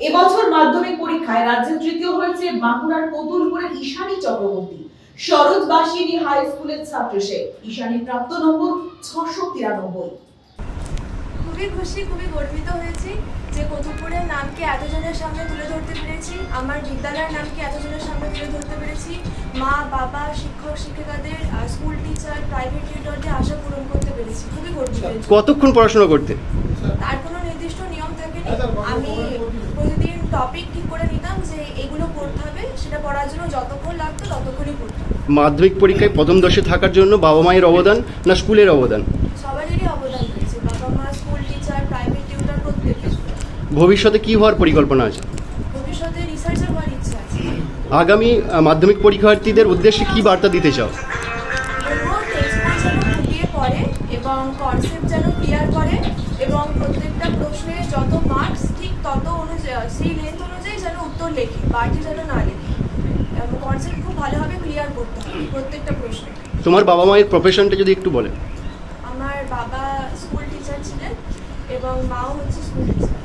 এবছর মাধ্যমিক পরীক্ষায় রাজ্যে তৃতীয় হয়েছে বাঁকুড়ার কতুলপুরের ঈশানী চক্রবর্তী। সরোজবাসিনী হাই স্কুলের ছাত্র সে। ঈশানী প্রাপ্ত নম্বর 693। খুবই খুশি, খুবই গর্বিত হয়েছি যে কতুলপুরের নামকে এতজনের সামনে তুলে ধরতে পেরেছি, আমার বিদ্যালয়ের নামকে এতজনের সামনে তুলে ধরতে পেরেছি। মা বাবা, শিক্ষক শিক্ষিকাদের, স্কুল টিচার, প্রাইভেট টিউটরদের আশা পূরণ করতে পেরেছি। খুবই গর্বিত। কতক্ষণ পড়াশোনা করতে? তার কোনো নির্দিষ্ট নিয়ম থাকেনি। আমি প্রতিদিন টপিক ঠিক করে নিতাম যে এগুলো পড়তে হবে, সেটা পড়ার জন্য যতক্ষণ লাগতো ততক্ষণই পড়তাম। মাধ্যমিক পরীক্ষায় প্রথম দশে থাকার জন্য বাবা মায়ের অবদান না স্কুলের অবদান? সবারই অবদান রয়েছে, বাবা মা, স্কুল টিচার, প্রাইভেট টিউটর, প্রত্যেকের। ভবিষ্যতে কি হওয়ার পরিকল্পনা আছে? ভবিষ্যতে রিসার্চার হওয়ার ইচ্ছা আছে। আগামী মাধ্যমিক পরীক্ষার্থীদের উদ্দেশ্যে কি বার্তা দিতে চাও? পড়ে এবং কনসেপ্ট যেন ক্লিয়ার করে এবং প্রত্যেকটা প্রশ্নে যত মার্কস ঠিক তত অনুযায়ী সেই লেন্থ অনুযায়ী যেন উত্তর লেখে, বাড়তি যেন না লেখে। কনসেপ্ট খুব ভালোভাবে ক্লিয়ার করতে হবে প্রত্যেকটা প্রশ্নে। তোমার বাবা মায়ের প্রফেশনটা যদি একটু বলেন। আমার বাবা স্কুল টিচার ছিলেন এবং মাও হচ্ছে স্কুল টিচার।